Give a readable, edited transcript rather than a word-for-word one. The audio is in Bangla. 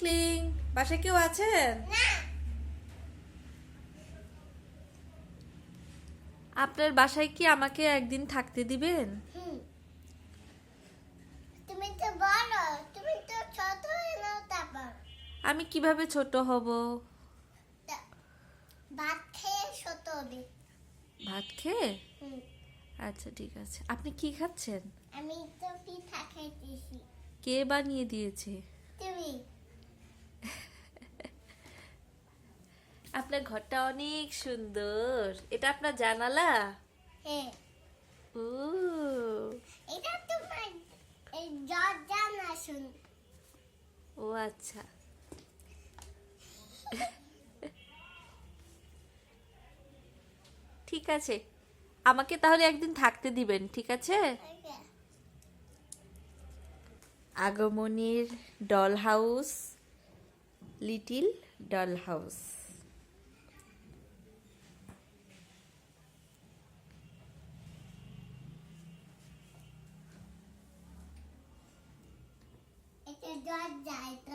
টুইঙ্কলিং, বাসায় কেউ আছেন? আপনার বাসায় কি আমাকে একদিন থাকতে দিবেন? তুমি তো বড়, তুমি তো ছোট হয়ে নাও তারপর আমি কিভাবে ছোট হব? ভাত খেয়ে ছোট হবে। ভাত খেয়ে? হুম, আচ্ছা ঠিক আছে। আপনি কি খাচ্ছেন? আমি তো পিঠা খাইতেছি। কে বানিয়ে দিয়েছে? তুমি আপনার ঘরটা অনেক সুন্দর। এটা আপনার জানালা? হ্যাঁ, ও এটা তোমার এই দরজা না শুন। ও আচ্ছা। ঠিক আছে, আমাকে তাহলে একদিন থাকতে দিবেন, ঠিক আছে? আগমনীর doll house, little doll house. এটা দরজা, এটা